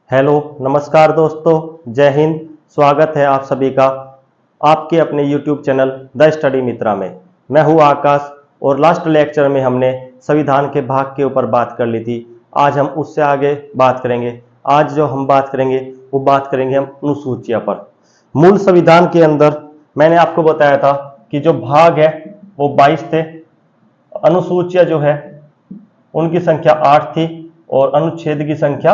Hello नमस्कार दोस्तों, जय हिंद। स्वागत है आप सभी का आपके अपने YouTube चैनल द स्टडी मित्रा में। मैं हूं आकाश और लास्ट लेक्चर में हमने संविधान के भाग के ऊपर बात कर ली थी। आज हम उससे आगे बात करेंगे। आज जो हम बात करेंगे वो बात करेंगे हम अनुसूचियां पर। मूल संविधान के अंदर मैंने आपको बताया था कि जो भाग है वो 22 थे, अनुसूचियां जो है उनकी संख्या 8 थी और अनुच्छेद की संख्या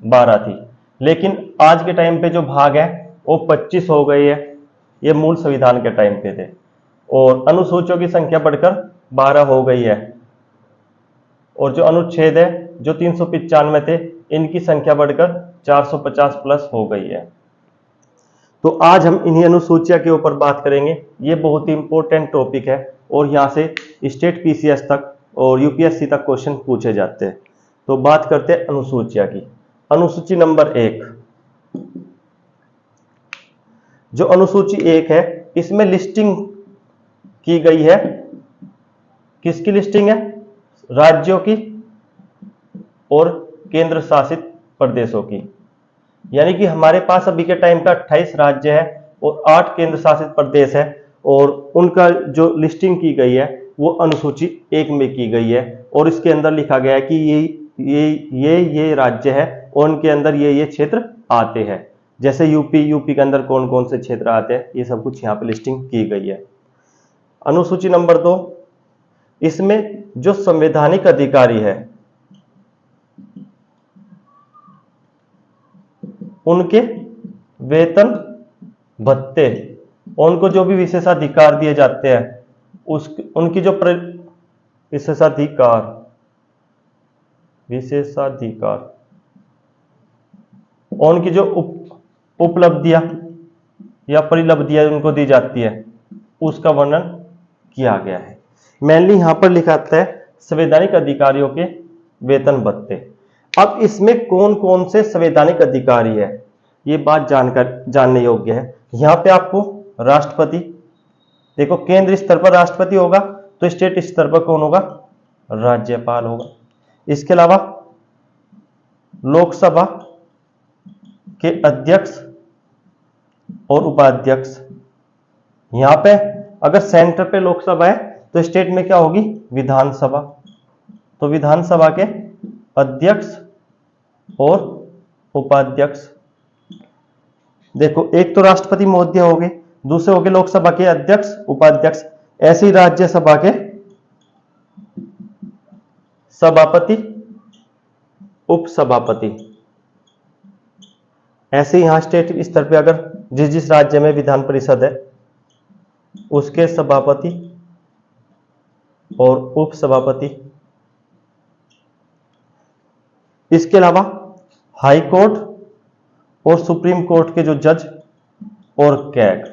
12 थी। लेकिन आज के टाइम पे जो भाग है वो 25 हो गई है। ये मूल संविधान के टाइम पे थे और अनुसूचियों की संख्या बढ़कर 12 हो गई है। और जो अनुच्छेद है जो 395 थे, इनकी संख्या बढ़कर 450 प्लस हो गई है। तो आज हम इन्हीं अनुसूचिया के ऊपर बात करेंगे। ये बहुत ही इंपॉर्टेंट टॉपिक है और यहाँ से स्टेट पीसीएस तक और यूपीएससी तक क्वेश्चन पूछे जाते हैं। तो बात करते हैं अनुसूचिया की। अनुसूची नंबर 1, जो अनुसूची 1 है इसमें लिस्टिंग की गई है। किसकी लिस्टिंग है? राज्यों की और केंद्र शासित प्रदेशों की। यानी कि हमारे पास अभी के टाइम का 28 राज्य है और 8 केंद्र शासित प्रदेश है और उनका जो लिस्टिंग की गई है वो अनुसूची 1 में की गई है। और इसके अंदर लिखा गया है कि ये राज्य है और उनके अंदर ये क्षेत्र आते हैं। जैसे यूपी के अंदर कौन कौन से क्षेत्र आते हैं, ये सब कुछ यहाँ पे लिस्टिंग की गई है। अनुसूची नंबर 2, इसमें जो संवैधानिक अधिकारी है उनके वेतन भत्ते, उनको जो भी विशेषाधिकार दिए जाते हैं उनकी जो विशेषाधिकार उनकी जो उपलब्धियां या परिलब्धियां उनको दी जाती है उसका वर्णन किया गया है। मेनली यहां पर लिखा आता है संवैधानिक अधिकारियों के वेतन भत्ते। अब इसमें कौन कौन से संवैधानिक अधिकारी है ये बात जानने योग्य है। यहां पे आपको राष्ट्रपति, देखो केंद्र स्तर पर राष्ट्रपति होगा तो स्टेट स्तर पर कौन होगा? राज्यपाल होगा। इसके अलावा लोकसभा के अध्यक्ष और उपाध्यक्ष। यहां पे अगर सेंटर पे लोकसभा है तो स्टेट में क्या होगी? विधानसभा। तो विधानसभा के अध्यक्ष और उपाध्यक्ष। देखो एक तो राष्ट्रपति महोदय हो गए, दूसरे हो गए लोकसभा के अध्यक्ष उपाध्यक्ष। ऐसी राज्यसभा के सभापति उपसभापति। ऐसे यहां स्टेट स्तर पे अगर जिस राज्य में विधान परिषद है उसके सभापति और उपसभापति। इसके अलावा हाई कोर्ट और सुप्रीम कोर्ट के जो जज और कैग,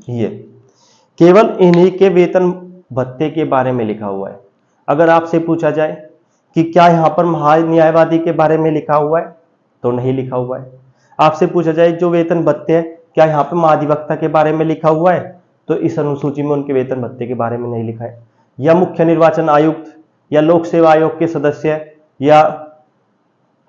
ये केवल इन्हीं के वेतन भत्ते के बारे में लिखा हुआ है। अगर आपसे पूछा जाए कि क्या यहां पर महान्यायवादी के बारे में लिखा हुआ है, तो नहीं लिखा हुआ है। आपसे पूछा जाए जो वेतन भत्ते हैं क्या यहां पर महाधिवक्ता के बारे में लिखा हुआ है, तो इस अनुसूची में उनके वेतन भत्ते के बारे में नहीं लिखा है। या मुख्य निर्वाचन आयुक्त या लोक सेवा आयोग के सदस्य या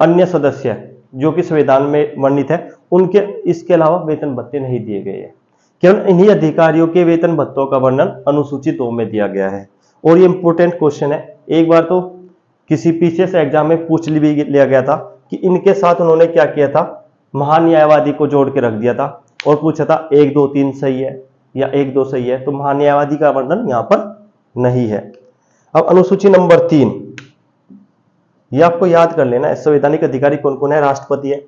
अन्य सदस्य जो कि संविधान में वर्णित है उनके इसके अलावा वेतन भत्ते नहीं दिए गए हैं। केवल इन्हीं अधिकारियों के वेतन भत्तों का वर्णन अनुसूची 2 में दिया गया है। और ये इंपॉर्टेंट क्वेश्चन है, एक बार तो किसी पीसीएस एग्जाम में पूछ भी लिया गया था कि इनके साथ उन्होंने क्या किया था, महान्यायवादी को जोड़ के रख दिया था और पूछा था 1 2 3 सही है या 1 2 सही है। तो महान्यायवादी का वर्णन यहां पर नहीं है। अब अनुसूची नंबर 3, ये आपको याद कर लेना है। संवैधानिक अधिकारी कौन कौन है? राष्ट्रपति है,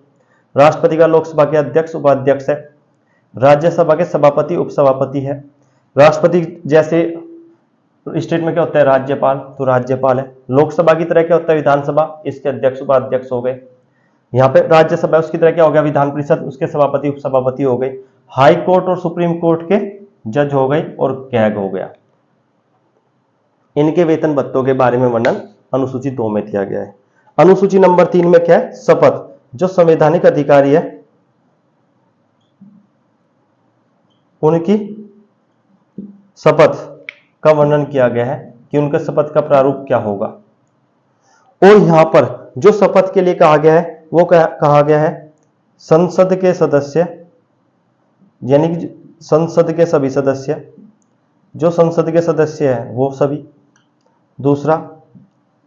राष्ट्रपति का लोकसभा के अध्यक्ष उपाध्यक्ष है, राज्यसभा के सभापति उपसभापति है, राष्ट्रपति जैसे स्टेट में क्या होता है? राज्यपाल, तो राज्यपाल है। लोकसभा की तरह क्या होता है? विधानसभा, इसके अध्यक्ष उपाध्यक्ष हो गए। यहाँ पे राज्यसभा उसकी तरह क्या हो गया? विधान परिषद, उसके सभापति उपसभापति हो गए। हाई कोर्ट और सुप्रीम कोर्ट के जज हो गए और कैग हो गया। इनके वेतन भत्तों के बारे में वर्णन अनुसूची 2 में दिया गया है। अनुसूची नंबर 3 में क्या है? शपथ। जो संवैधानिक अधिकारी है उनकी शपथ का वर्णन किया गया है कि उनका शपथ का प्रारूप क्या होगा। और यहां पर जो शपथ के लिए कहा गया है वो कहा गया है संसद के सदस्य, यानी कि संसद के सभी सदस्य, जो संसद के सदस्य हैं वो सभी। दूसरा,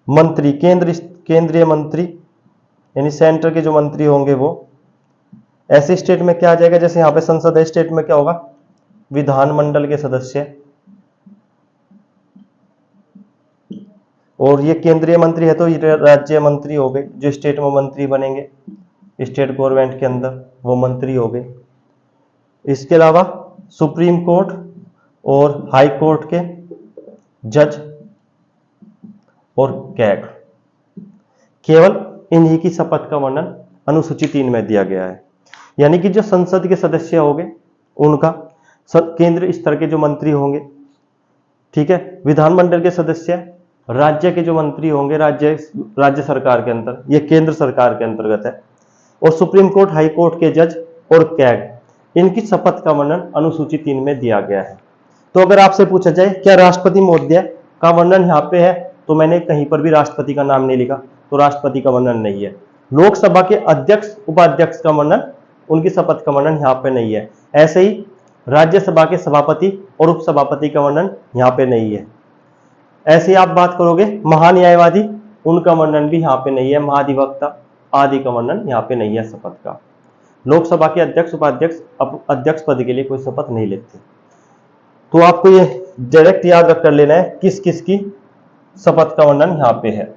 मंत्री, केंद्रीय मंत्री, यानी सेंटर के जो मंत्री होंगे वो। ऐसे स्टेट में क्या आ जाएगा, जैसे यहां पे संसद है, स्टेट में क्या होगा, विधानमंडल के सदस्य। और ये केंद्रीय मंत्री है तो ये राज्य मंत्री हो गए, जो स्टेट में मंत्री बनेंगे स्टेट गवर्नमेंट के अंदर, वो मंत्री हो गए। इसके अलावा सुप्रीम कोर्ट और हाई कोर्ट के जज और कैग, केवल इन्हीं की शपथ का वर्णन अनुसूची 3 में दिया गया है। यानी कि जो संसद के सदस्य होंगे उनका, केंद्र स्तर के जो मंत्री होंगे, ठीक है, विधानमंडल के सदस्य, राज्य के जो मंत्री होंगे राज्य सरकार के अंदर, ये केंद्र सरकार के अंतर्गत है, और सुप्रीम कोर्ट, हाई कोर्ट के जज और कैग, इनकी शपथ का वर्णन अनुसूची 3 में दिया गया है। तो अगर आपसे पूछा जाए क्या राष्ट्रपति महोदय का वर्णन यहाँ पे है, तो मैंने कहीं पर भी राष्ट्रपति का नाम नहीं लिखा, तो राष्ट्रपति का वर्णन नहीं है। लोकसभा के अध्यक्ष, उपाध्यक्ष का वर्णन, उनकी शपथ का वर्णन यहाँ पे नहीं है। ऐसे ही राज्यसभा के सभापति और उपसभापति का वर्णन यहाँ पे नहीं है। ऐसे ही आप बात करोगे महान्यायवादी, उनका वर्णन भी यहाँ पे नहीं है। महाधिवक्ता आदि का वर्णन यहाँ पे नहीं है शपथ का। लोकसभा के अध्यक्ष, उपाध्यक्ष अध्यक्ष पद के लिए कोई शपथ नहीं लेते। तो आपको ये डायरेक्ट याद रख कर लेना है किस किस की शपथ का वर्णन यहाँ पे है।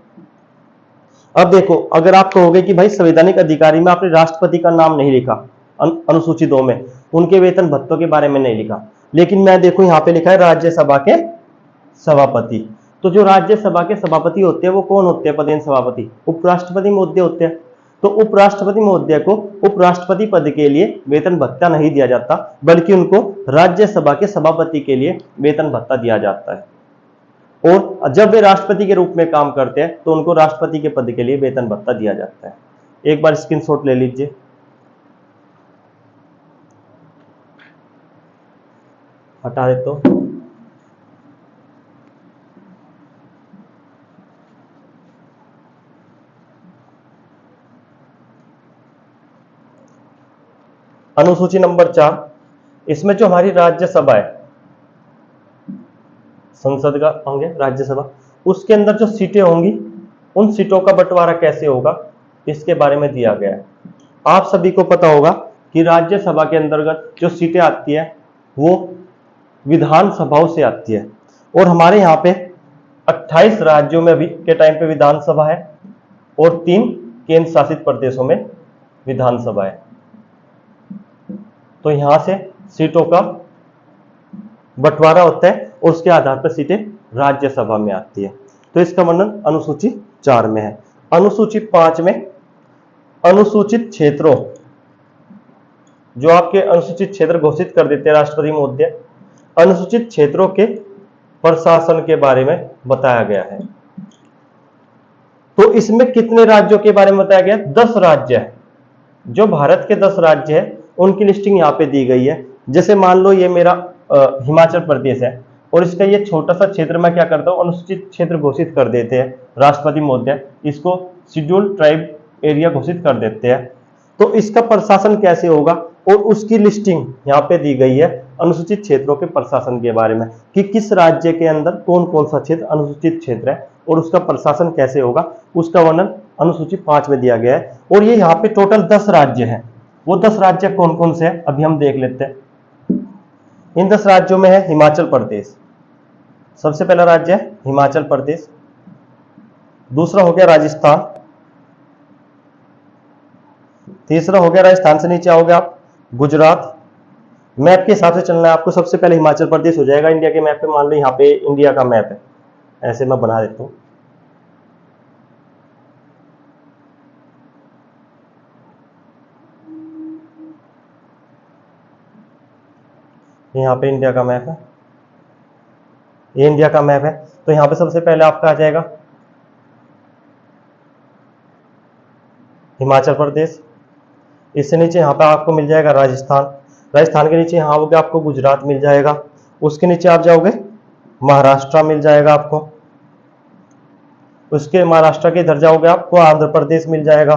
अब देखो, अगर आप कहोगे कि भाई संवैधानिक अधिकारी में आपने राष्ट्रपति का नाम नहीं लिखा, अनुसूची 2 में उनके वेतन भत्तों के बारे में नहीं लिखा, लेकिन मैं देखो यहाँ पे लिखा है राज्यसभा के सभापति। तो जो राज्यसभा के सभापति होते हैं वो कौन होते हैं पदेन सभापति? उपराष्ट्रपति महोदय होते हैं। तो उपराष्ट्रपति महोदय को उपराष्ट्रपति पद के लिए वेतन भत्ता नहीं दिया जाता, बल्कि उनको राज्यसभा के सभापति के लिए वेतन भत्ता दिया जाता है। और जब वे राष्ट्रपति के रूप में काम करते हैं तो उनको राष्ट्रपति के पद के लिए वेतन भत्ता दिया जाता है। एक बार स्क्रीनशॉट ले लीजिए। हटा दे तो अनुसूची नंबर 4, इसमें जो हमारी राज्यसभा है, संसद का अंग है राज्यसभा, उसके अंदर जो सीटें होंगी उन सीटों का बंटवारा कैसे होगा इसके बारे में दिया गया है। आप सभी को पता होगा कि राज्यसभा के अंतर्गत जो सीटें आती है वो विधानसभाओं से आती है, और हमारे यहाँ पे 28 राज्यों में अभी के टाइम पे विधानसभा है और 3 केंद्र शासित प्रदेशों में विधानसभा है। तो यहां से सीटों का बंटवारा होता है और उसके आधार पर सीटें राज्यसभा में आती है। तो इसका वर्णन अनुसूची 4 में है। अनुसूची 5 में अनुसूचित क्षेत्रों, जो आपके अनुसूचित क्षेत्र घोषित कर देते हैं राष्ट्रपति महोदय, अनुसूचित क्षेत्रों के प्रशासन के बारे में बताया गया है। तो इसमें कितने राज्यों के बारे में बताया गया? 10 राज्य है। जो भारत के 10 राज्य है उनकी लिस्टिंग यहाँ पे दी गई है। जैसे मान लो ये मेरा हिमाचल प्रदेश है और इसका ये छोटा सा क्षेत्र मैं क्या करता हूँ, अनुसूचित क्षेत्र घोषित कर देते हैं राष्ट्रपति महोदय, इसको शेड्यूल्ड ट्राइब एरिया घोषित कर देते हैं। तो इसका प्रशासन कैसे होगा और उसकी लिस्टिंग यहाँ पे दी गई है अनुसूचित क्षेत्रों के प्रशासन के बारे में, कि किस राज्य के अंदर कौन कौन सा क्षेत्र अनुसूचित क्षेत्र है और उसका प्रशासन कैसे होगा, उसका वर्णन अनुसूची 5 में दिया गया है। और ये यहाँ पे टोटल 10 राज्य हैं। वो 10 राज्य कौन कौन से हैं अभी हम देख लेते हैं। इन 10 राज्यों में है हिमाचल प्रदेश, सबसे पहला राज्य है हिमाचल प्रदेश। दूसरा हो गया राजस्थान। तीसरा हो गया, राजस्थान से नीचे आओगे आप, गुजरात। मैप के हिसाब से चलना है आपको। सबसे पहले हिमाचल प्रदेश हो जाएगा इंडिया के मैप पे। मान लो यहाँ पे इंडिया का मैप है, ऐसे मैं बना देता हूँ। यहाँ पे इंडिया का मैप है, ये इंडिया का मैप है। तो यहाँ पे सबसे पहले आपका आ जाएगा हिमाचल प्रदेश। इससे नीचे यहाँ पे आपको मिल जाएगा राजस्थान। राजस्थान के नीचे यहाँ आओगे आपको गुजरात मिल जाएगा। उसके नीचे आप जाओगे महाराष्ट्र मिल जाएगा आपको। उसके महाराष्ट्र के इधर जाओगे आपको आंध्र प्रदेश मिल जाएगा।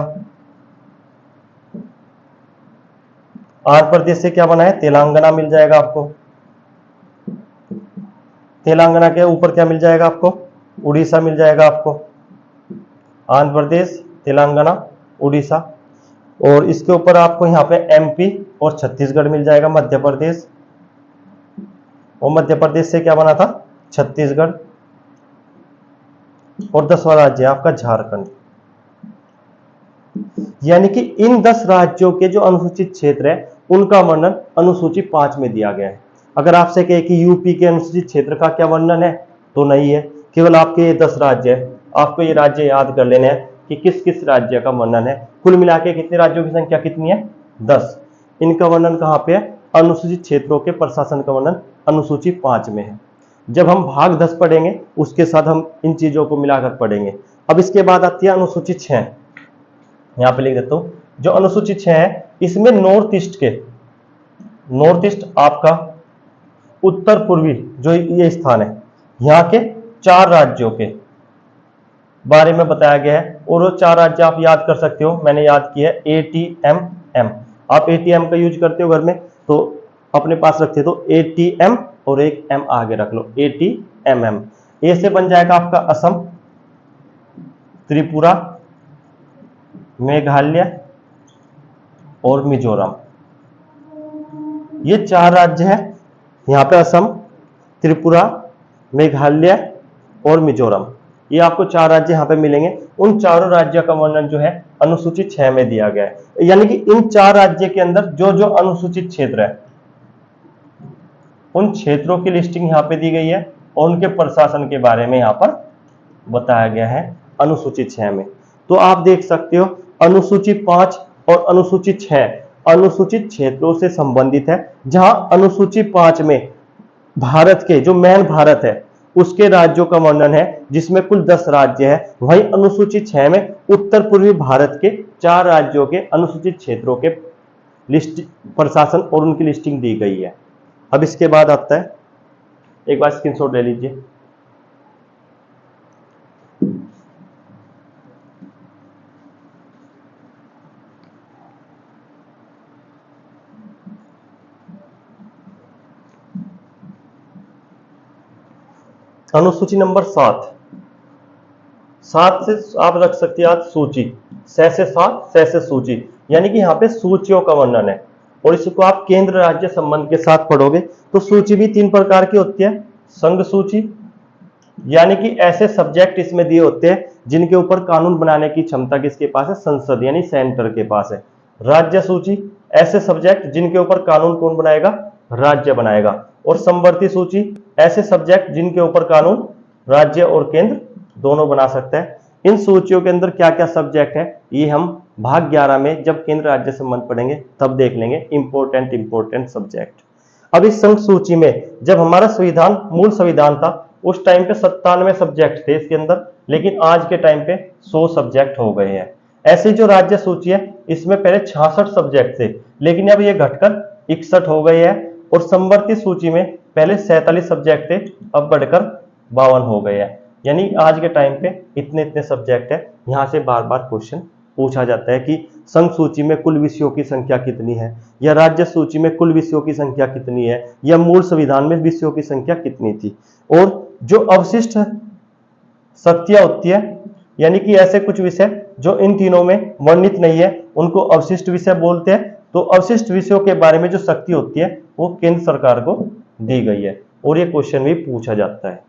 आंध्र प्रदेश से क्या बना है, तेलंगाना मिल जाएगा आपको। तेलंगाना के ऊपर क्या मिल जाएगा आपको, उड़ीसा मिल जाएगा आपको। आंध्र प्रदेश, तेलंगाना, उड़ीसा। और इसके ऊपर आपको यहाँ पे एमपी और छत्तीसगढ़ मिल जाएगा, मध्य प्रदेश। और मध्य प्रदेश से क्या बना था, छत्तीसगढ़। और 10वां राज्य है आपका झारखंड। यानी कि इन 10 राज्यों के जो अनुसूचित क्षेत्र है उनका वर्णन अनुसूची 5 में दिया गया है। अगर आपसे कहे कि यूपी के अनुसूचित क्षेत्र का क्या वर्णन है, तो नहीं है, केवल आपके ये 10 राज्य है। आपको ये राज्य याद कर लेने हैं कि किस किस राज्य का वर्णन है। कुल मिला के कितने राज्यों की संख्या कितनी है, 10। इनका वर्णन कहाँ पे है, अनुसूचित क्षेत्रों के प्रशासन का वर्णन अनुसूची 5 में है। जब हम भाग 10 पढ़ेंगे उसके साथ हम इन चीजों को मिलाकर पढ़ेंगे। अब इसके बाद आती है अनुसूचित 6। यहां पे लिख देता हूं, जो अनुसूचित 6 है इसमें नॉर्थ ईस्ट आपका उत्तर पूर्वी जो ये स्थान है, यहाँ के 4 राज्यों के बारे में बताया गया है। और वो 4 राज्य आप याद कर सकते हो, मैंने याद किया है ATM। आप ATM का यूज करते हो घर में तो अपने पास रखते हो तो ATM और एक M आगे रख लो, ATMM। ए से बन जाएगा आपका असम, त्रिपुरा, मेघालय और मिजोरम। ये 4 राज्य है, यहाँ पे असम, त्रिपुरा, मेघालय और मिजोरम। ये आपको 4 राज्य यहाँ पे मिलेंगे। उन चारों राज्यों का वर्णन जो है अनुसूचित 6 में दिया गया है। यानी कि इन 4 राज्य के अंदर जो जो अनुसूचित क्षेत्र है उन क्षेत्रों की लिस्टिंग यहाँ पे दी गई है और उनके प्रशासन के बारे में यहाँ पर बताया गया है अनुसूचित 6 में। तो आप देख सकते हो अनुसूची 5 और अनुसूची 6 अनुसूचित क्षेत्रों से संबंधित है, जहां अनुसूची 5 में भारत के जो मेन भारत है उसके राज्यों का वर्णन है जिसमें कुल 10 राज्य है। वहीं अनुसूची 6 में उत्तर पूर्वी भारत के 4 राज्यों के अनुसूचित क्षेत्रों के लिस्ट प्रशासन और उनकी लिस्टिंग दी गई है। अब इसके बाद आता है, एक बार स्क्रीनशॉट ले लीजिए। अनुसूची नंबर 7 से आप रख सकते हैं आज सूची, 6 से 7, 6 से सूची, यानी कि यहाँ पे सूचियों का वर्णन है। और इसको आप केंद्र राज्य संबंध के साथ पढ़ोगे तो सूची भी 3 प्रकार की होती है। संघ सूची, यानी कि ऐसे सब्जेक्ट इसमें दिए होते हैं जिनके ऊपर कानून बनाने की क्षमता किसके पास है, संसद यानी सेंटर के पास है। राज्य सूची, ऐसे सब्जेक्ट जिनके ऊपर कानून कौन बनाएगा, राज्य बनाएगा। और समवर्ती सूची, ऐसे सब्जेक्ट जिनके ऊपर कानून राज्य और केंद्र दोनों बना सकता है। इन सूचियों के अंदर क्या क्या सब्जेक्ट है ये हम भाग 11 में जब केंद्र राज्य संबंध पढ़ेंगे तब देख लेंगे, इंपॉर्टेंट सब्जेक्ट। अब इस संघ सूची में जब हमारा संविधान मूल संविधान था उस टाइम पे 97 सब्जेक्ट थे इसके अंदर, लेकिन आज के टाइम पे 100 सब्जेक्ट हो गए हैं। ऐसी जो राज्य सूची है इसमें पहले 66 सब्जेक्ट थे, लेकिन अब ये घटकर 61 हो गए हैं। और समवर्ती सूची में पहले 47 सब्जेक्ट थे, अब बढ़कर 52 हो गए हैं। यानी आज के टाइम पे इतने सब्जेक्ट है। यहां से बार बार क्वेश्चन पूछा जाता है कि संघ सूची में कुल विषयों की संख्या कितनी है, या राज्य सूची में कुल विषयों की संख्या कितनी है, या मूल संविधान में विषयों की संख्या कितनी थी। और जो अवशिष्ट शक्तियां होती है, यानी कि ऐसे कुछ विषय जो इन तीनों में वर्णित नहीं है उनको अवशिष्ट विषय बोलते हैं। तो अवशिष्ट विषयों के बारे में जो शक्ति होती है वो केंद्र सरकार को दी गई है और ये क्वेश्चन भी पूछा जाता है।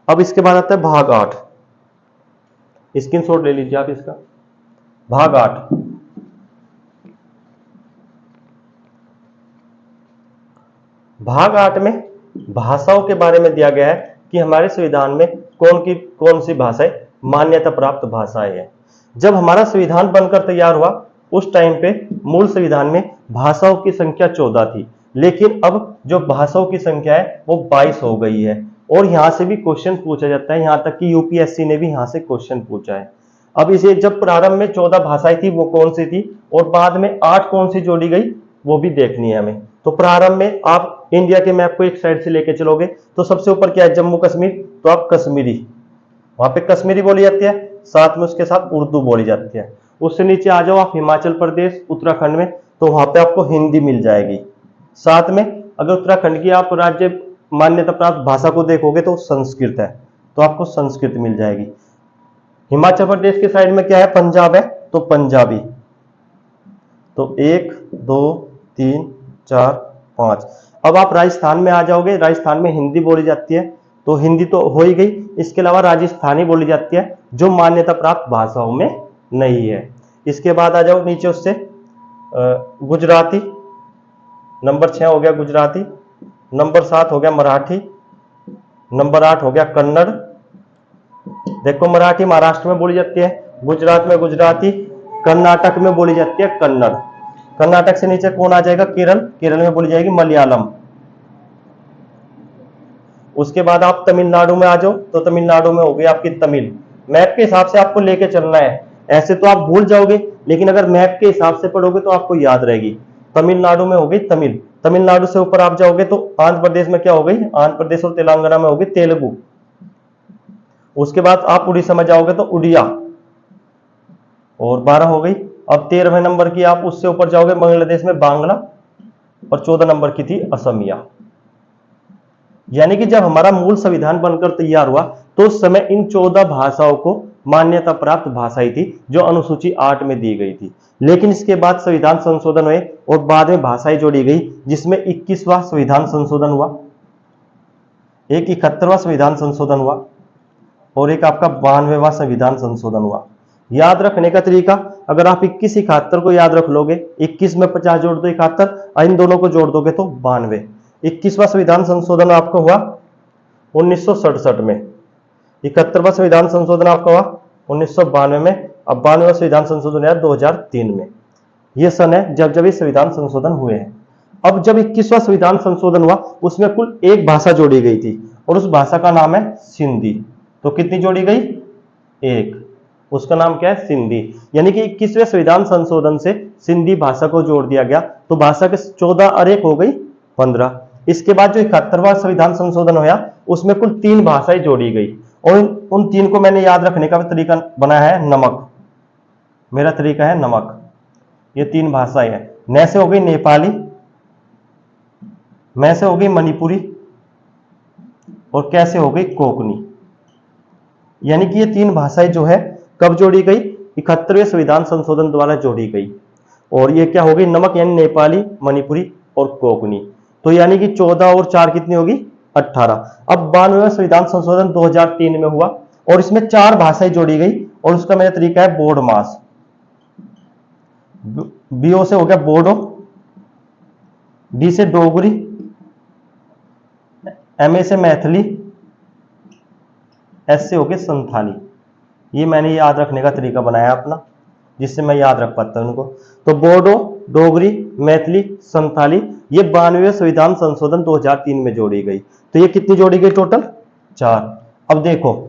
अब इसके बाद आता है भाग 8, स्क्रीनशॉट ले लीजिए आप इसका। भाग 8, भाग 8 में भाषाओं के बारे में दिया गया है कि हमारे संविधान में कौन सी भाषाएं मान्यता प्राप्त भाषाएं हैं। जब हमारा संविधान बनकर तैयार हुआ उस टाइम पे मूल संविधान में भाषाओं की संख्या 14 थी, लेकिन अब जो भाषाओं की संख्या है वो 22 हो गई है। और यहां से भी क्वेश्चन पूछा जाता है, यहां तक कि यूपीएससी ने भी यहां से क्वेश्चन पूछा है। अब इसे जब प्रारंभ में 14 भाषाएं थी वो कौन सी थी और बाद में 8 कौन सी जोड़ी गई वो भी देखनी है हमें। तो प्रारंभ में आप इंडिया के मैप को एक साइड से लेके चलोगे तो सबसे ऊपर क्या है, जम्मू कश्मीर, तो आप कश्मीरी वहां पे कश्मीरी बोली जाती है, साथ में उसके साथ उर्दू बोली जाती है। उससे नीचे आ जाओ आप हिमाचल प्रदेश उत्तराखंड में, तो वहां पे आपको हिंदी मिल जाएगी। साथ में अगर उत्तराखंड की आप राज्य मान्यता प्राप्त भाषा को देखोगे तो संस्कृत है, तो आपको संस्कृत मिल जाएगी। हिमाचल प्रदेश के साइड में क्या है, पंजाब है, तो पंजाबी। तो 1 2 3 4 5। अब आप राजस्थान में आ जाओगे, राजस्थान में हिंदी बोली जाती है, तो हिंदी तो हो ही गई। इसके अलावा राजस्थानी बोली जाती है जो मान्यता प्राप्त भाषाओं में नहीं है। इसके बाद आ जाओ नीचे उससे गुजराती, नंबर 6 हो गया गुजराती, नंबर 7 हो गया मराठी, नंबर 8 हो गया कन्नड़। देखो मराठी महाराष्ट्र में बोली जाती है, गुजरात में गुजराती, कर्नाटक में बोली जाती है कन्नड़। कर्नाटक से नीचे कौन आ जाएगा, केरल, केरल में बोली जाएगी मलयालम। उसके बाद आप तमिलनाडु में आ जाओ, तो तमिलनाडु में हो गई आपकी तमिल। मैप के हिसाब से आपको लेके चलना है, ऐसे तो आप भूल जाओगे, लेकिन अगर मैप के हिसाब से पढ़ोगे तो आपको याद रहेगी। तमिलनाडु में हो गई तमिल। तमिलनाडु से ऊपर आप जाओगे तो आंध्र प्रदेश में क्या हो गई, आंध्र प्रदेश और तेलंगाना में हो गई तेलुगु। उसके बाद आप उड़ीसा में जाओगे तो उड़िया, और 12 हो गई। अब 13वें नंबर की आप उससे ऊपर जाओगे बांग्लादेश में बांग्ला, और 14 नंबर की थी असमिया। यानी कि जब हमारा मूल संविधान बनकर तैयार हुआ तो उस समय इन 14 भाषाओं को मान्यता प्राप्त भाषाएं थी जो अनुसूची 8 में दी गई थी। लेकिन इसके बाद संविधान संशोधन हुए और बाद में भाषाएं जोड़ी गई, जिसमें 21वां संविधान संशोधन हुआ, एक 71वां संविधान संशोधन हुआ, और एक आपका 92वां संविधान संशोधन हुआ। याद रखने का तरीका, अगर आप 21 71 को याद रख लोगे, 21 में 50 जोड़ दो 71, इन दोनों को जोड़ दोगे तो 92। 21वां संविधान संशोधन आपका हुआ 1967 में, 71वां संविधान संशोधन आपका हुआ 1992 में, अब 92वां संविधान संशोधन है 2003 में। यह सन है जब जब ये संविधान संशोधन हुए हैं। अब जब 21वां संविधान संशोधन हुआ उसमें कुल एक भाषा जोड़ी गई थी, और उस भाषा का नाम है सिंधी। तो कितनी जोड़ी गई, एक, उसका नाम क्या है, सिंधी। यानी कि 21वें संविधान संशोधन से सिंधी भाषा को जोड़ दिया गया, तो भाषा के 14 और 1 हो गई 15। इसके बाद जो 71वां संविधान संशोधन हुआ उसमें कुल 3 भाषाएं जोड़ी गई, और उन 3 को मैंने याद रखने का तरीका बनाया है नमक। मेरा तरीका है नमक। ये 3 भाषाएं हैं, न से हो गई नेपाली, मैं से हो गई मणिपुरी, और कैसे हो गई कोकनी। यानी कि ये 3 भाषाएं जो है कब जोड़ी गई, 71वें संविधान संशोधन द्वारा जोड़ी गई। और ये क्या हो गई, नमक, यानी नेपाली, मणिपुरी और कोकनी। तो यानी कि 14 और 4 कितनी होगी, 18। अब 92वें संविधान संशोधन 2003 में हुआ, और इसमें 4 भाषाएं जोड़ी गई, और उसका मेरा तरीका है बोर्ड मास। बीओ से हो गया बोडो, डी से डोगरी, एमए से मैथिली, एस से हो गया संथाली। ये मैंने याद रखने का तरीका बनाया अपना, जिससे मैं याद रख पाता हूं उनको। तो बोडो, डोगरी, मैथिली, संथाली, ये 92वें संविधान संशोधन 2003 में जोड़ी गई। तो ये कितनी जोड़ी गई टोटल, 4। अब देखो,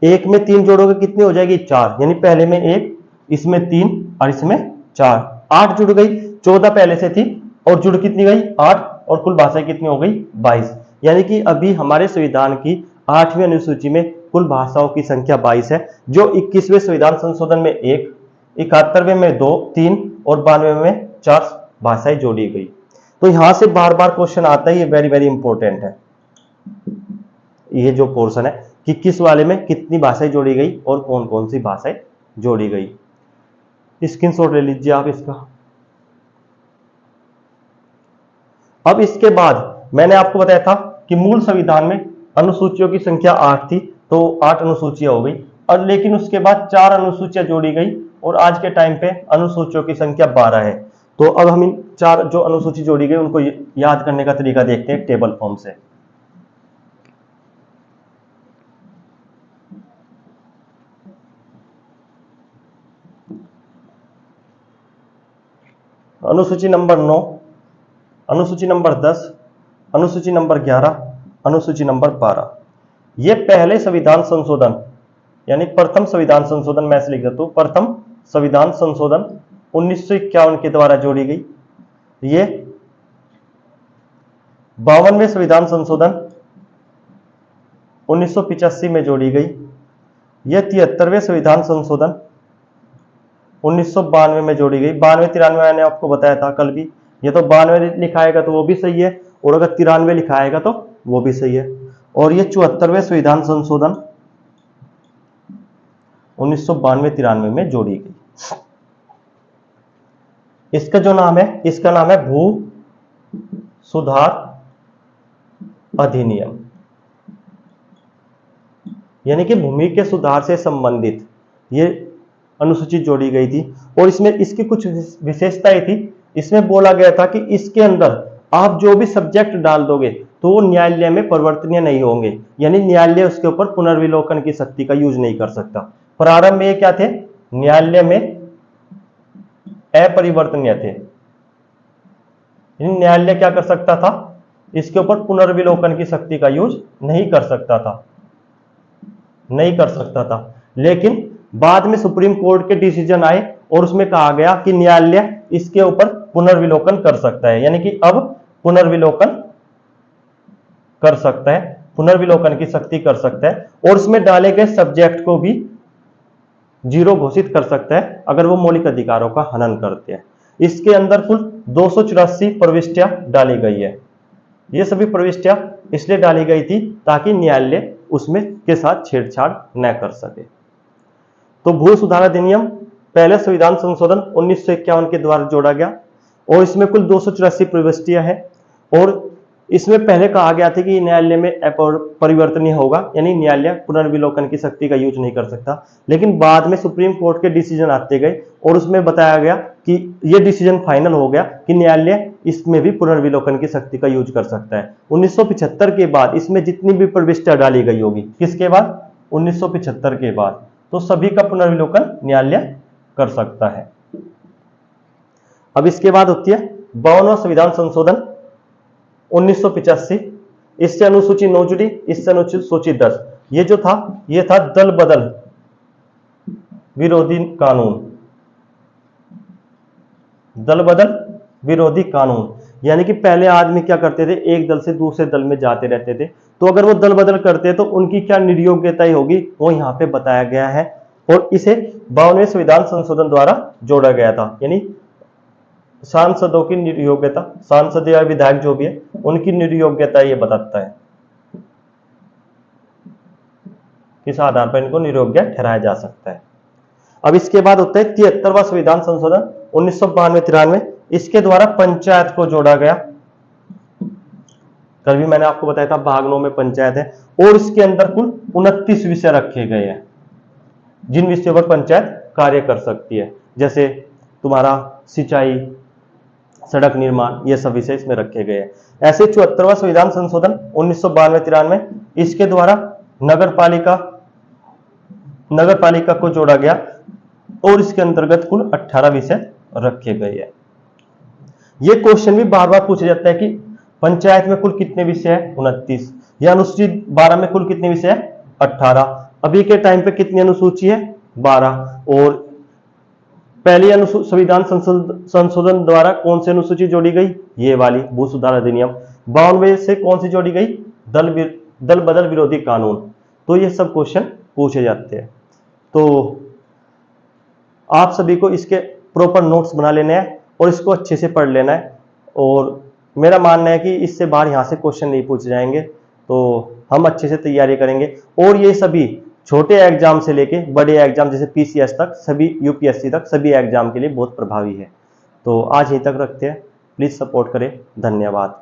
एक में 3 जोड़ोगे कितनी हो जाएगी, 4। यानी पहले में 1, इसमें 3 और इसमें 4, 8 जुड़ गई। 14 पहले से थी और जुड़ कितनी गई, 8, और कुल भाषाएं कितनी हो गई, 22। यानी कि अभी हमारे संविधान की 8वीं अनुसूची में कुल भाषाओं की संख्या 22 है, जो 21वें संविधान संशोधन में 1, 71वें में 2, 3 और 92वें में 4 भाषाएं जोड़ी गई। तो यहां से बार बार क्वेश्चन आता है, ये वेरी वेरी इंपॉर्टेंट है ये जो पोर्शन है, कि किस वाले में कितनी भाषाएं जोड़ी गई और कौन कौन सी भाषाएं जोड़ी गई। स्क्रीनशॉट ले लीजिए आप इसका। अब इसके बाद मैंने आपको बताया था कि मूल संविधान में अनुसूचियों की संख्या 8 थी, तो 8 अनुसूचियां हो गई, और लेकिन उसके बाद 4 अनुसूचियां जोड़ी गई, और आज के टाइम पे अनुसूचियों की संख्या 12 है। तो अब हम इन 4 जो अनुसूची जोड़ी गई उनको याद करने का तरीका देखते हैं टेबल फॉर्म से। अनुसूची नंबर 9, अनुसूची नंबर 10, अनुसूची नंबर 11, अनुसूची नंबर 12। ये पहले संविधान संशोधन, यानी प्रथम संविधान संशोधन, मैं ऐसे लिख देता हूं, प्रथम संविधान संशोधन 1951 के द्वारा जोड़ी गई। ये 52वें संविधान संशोधन 1985 में जोड़ी गई, यह 73वें संविधान संशोधन 1992 में जोड़ी गई। 92-93 मैंने आपको बताया था कल भी। ये तो 92 लिखा आएगा तो वो भी सही है, और अगर 93 लिखा आएगा तो वो भी सही है। और ये 74वें संविधान संशोधन 1992-93 में जोड़ी गई। इसका जो नाम है, इसका नाम है भू सुधार अधिनियम, यानी कि भूमि के सुधार से संबंधित ये अनुसूची जोड़ी गई थी। और इसमें इसकी कुछ विशेषताएं थी। इसमें बोला गया था कि इसके अंदर आप जो भी सब्जेक्ट डाल दोगे तो वो न्यायालय में परिवर्तनीय नहीं होंगे, यानी न्यायालय उसके ऊपर पुनर्विलोकन की शक्ति का यूज नहीं कर सकता। प्रारंभ में ये क्या थे, न्यायालय में अपरिवर्तनीय थे, न्यायालय क्या कर सकता था, इसके ऊपर पुनर्विलोकन की शक्ति का यूज नहीं कर सकता था। लेकिन बाद में सुप्रीम कोर्ट के डिसीजन आए और उसमें कहा गया कि न्यायालय इसके ऊपर पुनर्विलोकन कर सकता है, यानी कि अब पुनर्विलोकन कर सकता है, पुनर्विलोकन की शक्ति कर सकता है, और उसमें डाले गए सब्जेक्ट को भी जीरो घोषित कर सकता है अगर वो मौलिक अधिकारों का हनन करते हैं। इसके अंदर कुल 284 प्रविष्टियां डाली गई है। ये सभी प्रविष्टियां इसलिए डाली गई थी ताकि न्यायालय उसमें के साथ छेड़छाड़ न कर सके। तो भू सुधार अधिनियम पहले संविधान संशोधन 1951 के द्वारा जोड़ा गया, और इसमें कुल 284 प्रविष्टियां हैं। और इसमें पहले कहा गया था कि न्यायालय में परिवर्तनीय होगा, यानी न्यायालय पुनर्विलोकन की शक्ति का यूज नहीं कर सकता। लेकिन बाद में सुप्रीम कोर्ट के डिसीजन आते गए और उसमें बताया गया कि यह डिसीजन फाइनल हो गया कि न्यायालय इसमें भी पुनर्विलोकन की शक्ति का यूज कर सकता है। 1975 के बाद इसमें जितनी भी प्रविष्टियां डाली गई होगी, किसके बाद, 1975 के बाद, तो सभी का पुनर्विलोकन न्यायालय कर सकता है। अब इसके बाद होती है 52वां संविधान संशोधन 1985। इससे अनुसूची 9 जुड़ी, इससे अनुसूची 10। ये जो था, ये था दल बदल विरोधी कानून, दल बदल विरोधी कानून, यानी कि पहले आदमी क्या करते थे, एक दल से दूसरे दल में जाते रहते थे, तो अगर वो दल बदल करते तो उनकी क्या निर्योग्यता होगी वो यहाँ पे बताया गया है। और इसे 52वें संविधान संशोधन द्वारा जोड़ा गया था, यानी सांसदों की निर्योग्यता, सांसद या विधायक जो भी है उनकी निर्योग्यता ये बताता है, किस आधार पर इनको निर्योग्य ठहराया जा सकता है। अब इसके बाद होता है 73वां संविधान संशोधन 1992-93। इसके द्वारा पंचायत को जोड़ा गया। कल भी मैंने आपको बताया था भाग 9 में पंचायत है, और इसके अंदर कुल 29 विषय रखे गए हैं जिन विषयों पर पंचायत कार्य कर सकती है, जैसे तुम्हारा सिंचाई, सड़क निर्माण, ये सब विषय इसमें रखे गए हैं। ऐसे 74वां संविधान संशोधन 1992-93, इसके द्वारा नगर पालिका को जोड़ा गया, और इसके अंतर्गत कुल 18 विषय रखे गए हैं। ये क्वेश्चन भी बार बार पूछा जाता है कि पंचायत में कुल कितने विषय है, 29, या अनुसूची 12 में कुल कितने विषय है, 18। अभी के टाइम पे कितनी अनुसूची है, 12। और पहली संविधान संशोधन द्वारा कौन सी अनुसूची जोड़ी गई, ये वाली भू सुधार अधिनियम। 52वें से कौन सी जोड़ी गई, दल बदल विरोधी कानून। तो ये सब क्वेश्चन पूछे जाते हैं। तो आप सभी को इसके प्रॉपर नोट्स बना लेने हैं और इसको अच्छे से पढ़ लेना है। और मेरा मानना है कि इससे बाहर यहाँ से क्वेश्चन नहीं पूछे जाएंगे, तो हम अच्छे से तैयारी करेंगे। और ये सभी छोटे एग्जाम से लेके बड़े एग्जाम जैसे पीसीएस तक, सभी यूपीएससी तक, सभी एग्जाम के लिए बहुत प्रभावी है। तो आज यहीं तक रखते हैं। प्लीज सपोर्ट करें। धन्यवाद।